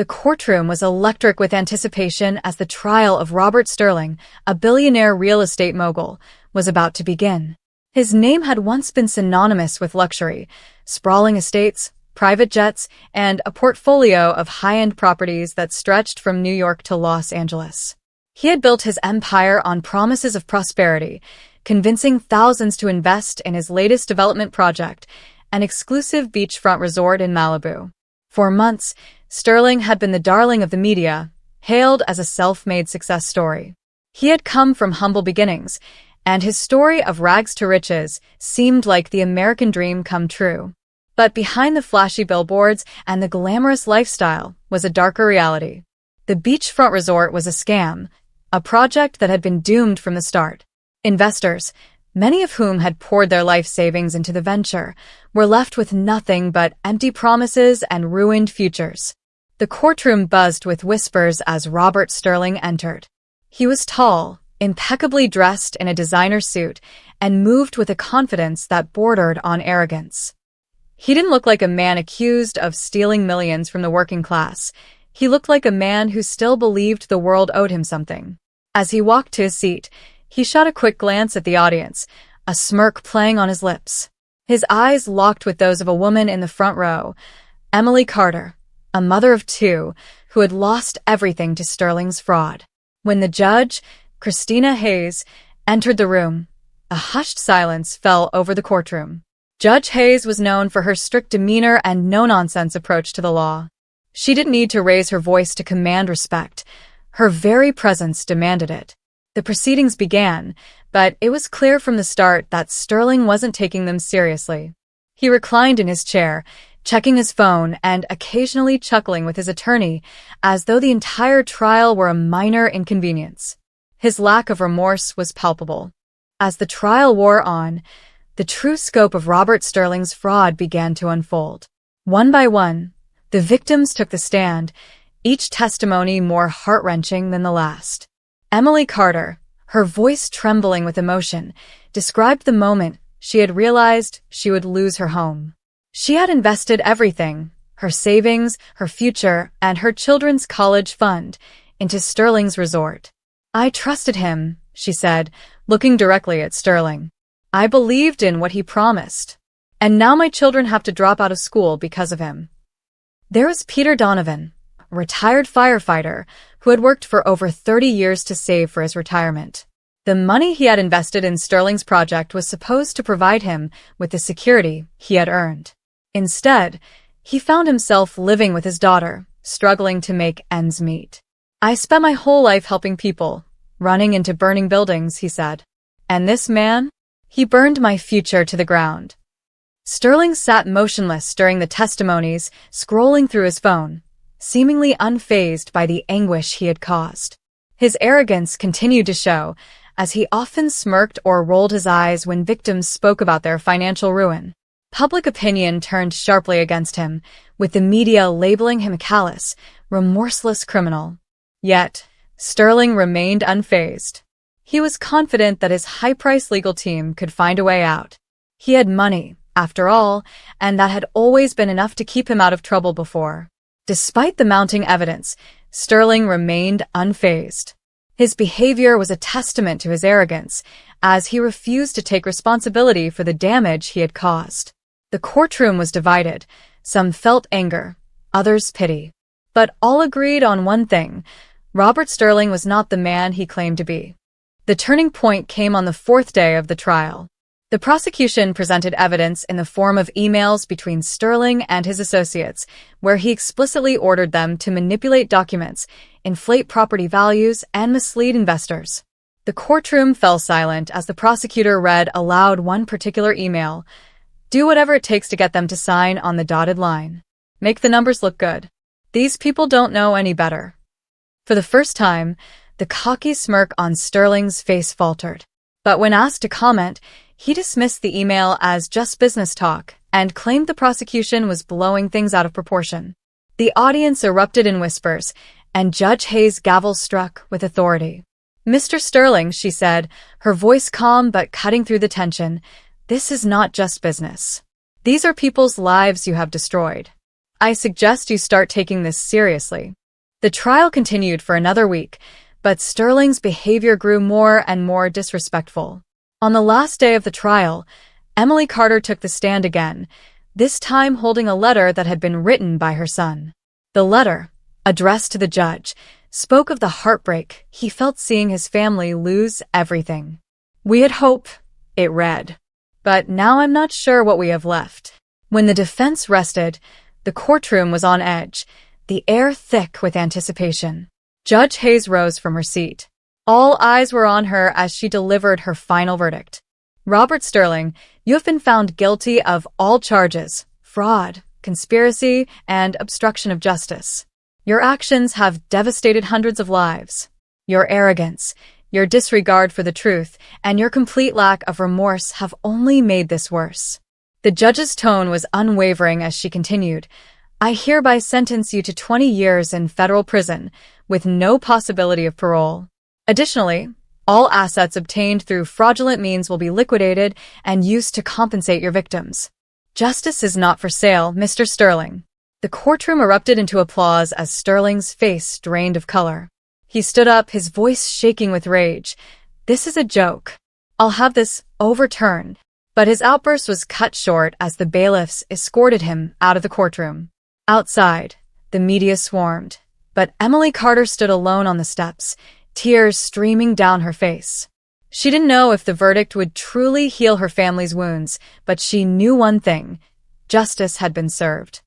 The courtroom was electric with anticipation as the trial of Robert Sterling, a billionaire real estate mogul, was about to begin. His name had once been synonymous with luxury, sprawling estates, private jets, and a portfolio of high-end properties that stretched from New York to Los Angeles. He had built his empire on promises of prosperity, convincing thousands to invest in his latest development project, an exclusive beachfront resort in Malibu. For months, Sterling had been the darling of the media, hailed as a self-made success story. He had come from humble beginnings, and his story of rags to riches seemed like the American dream come true. But behind the flashy billboards and the glamorous lifestyle was a darker reality. The beachfront resort was a scam, a project that had been doomed from the start. Investors, many of whom had poured their life savings into the venture, were left with nothing but empty promises and ruined futures. The courtroom buzzed with whispers as Robert Sterling entered. He was tall, impeccably dressed in a designer suit, and moved with a confidence that bordered on arrogance. He didn't look like a man accused of stealing millions from the working class. He looked like a man who still believed the world owed him something. As he walked to his seat, he shot a quick glance at the audience, a smirk playing on his lips. His eyes locked with those of a woman in the front row, Emily Carter, a mother of two who had lost everything to Sterling's fraud. When the judge, Christina Hayes, entered the room, a hushed silence fell over the courtroom. Judge Hayes was known for her strict demeanor and no-nonsense approach to the law. She didn't need to raise her voice to command respect. Her very presence demanded it. The proceedings began, but it was clear from the start that Sterling wasn't taking them seriously. He reclined in his chair, checking his phone and occasionally chuckling with his attorney, as though the entire trial were a minor inconvenience. His lack of remorse was palpable. As the trial wore on, the true scope of Robert Sterling's fraud began to unfold. One by one, the victims took the stand, each testimony more heart-wrenching than the last. Emily Carter, her voice trembling with emotion, described the moment she had realized she would lose her home. She had invested everything, her savings, her future, and her children's college fund, into Sterling's resort. "I trusted him," she said, looking directly at Sterling. "I believed in what he promised. And now my children have to drop out of school because of him." There was Peter Donovan, a retired firefighter who had worked for over 30 years to save for his retirement. The money he had invested in Sterling's project was supposed to provide him with the security he had earned. Instead, he found himself living with his daughter, struggling to make ends meet. "I spent my whole life helping people, running into burning buildings," he said. "And this man? He burned my future to the ground." Sterling sat motionless during the testimonies, scrolling through his phone, seemingly unfazed by the anguish he had caused. His arrogance continued to show, as he often smirked or rolled his eyes when victims spoke about their financial ruin. Public opinion turned sharply against him, with the media labeling him a callous, remorseless criminal. Yet, Sterling remained unfazed. He was confident that his high-priced legal team could find a way out. He had money, after all, and that had always been enough to keep him out of trouble before. Despite the mounting evidence, Sterling remained unfazed. His behavior was a testament to his arrogance, as he refused to take responsibility for the damage he had caused. The courtroom was divided. Some felt anger, others pity. But all agreed on one thing: Robert Sterling was not the man he claimed to be. The turning point came on the fourth day of the trial. The prosecution presented evidence in the form of emails between Sterling and his associates, where he explicitly ordered them to manipulate documents, inflate property values, and mislead investors. The courtroom fell silent as the prosecutor read aloud one particular email: "Do whatever it takes to get them to sign on the dotted line. Make the numbers look good. These people don't know any better." For the first time, the cocky smirk on Sterling's face faltered. But when asked to comment, he dismissed the email as just business talk and claimed the prosecution was blowing things out of proportion. The audience erupted in whispers, and Judge Hayes' gavel struck with authority. "Mr. Sterling," she said, her voice calm but cutting through the tension, "this is not just business. These are people's lives you have destroyed. I suggest you start taking this seriously. The trial continued for another week, but Sterling's behavior grew more and more disrespectful. On the last day of the trial, Emily Carter took the stand again, this time holding a letter that had been written by her son. The letter, addressed to the judge, spoke of the heartbreak he felt seeing his family lose everything. "We had hope," it read, "but now I'm not sure what we have left." When the defense rested, the courtroom was on edge, the air thick with anticipation. Judge Hayes rose from her seat. All eyes were on her as she delivered her final verdict. "Robert Sterling, you have been found guilty of all charges: fraud, conspiracy, and obstruction of justice. Your actions have devastated hundreds of lives. Your arrogance, your disregard for the truth, and your complete lack of remorse have only made this worse." The judge's tone was unwavering as she continued, "I hereby sentence you to 20 years in federal prison, with no possibility of parole. Additionally, all assets obtained through fraudulent means will be liquidated and used to compensate your victims. Justice is not for sale, Mr. Sterling." The courtroom erupted into applause as Sterling's face drained of color. He stood up, his voice shaking with rage. "This is a joke. I'll have this overturned." But his outburst was cut short as the bailiffs escorted him out of the courtroom. Outside, the media swarmed, but Emily Carter stood alone on the steps, tears streaming down her face. She didn't know if the verdict would truly heal her family's wounds, but she knew one thing: justice had been served.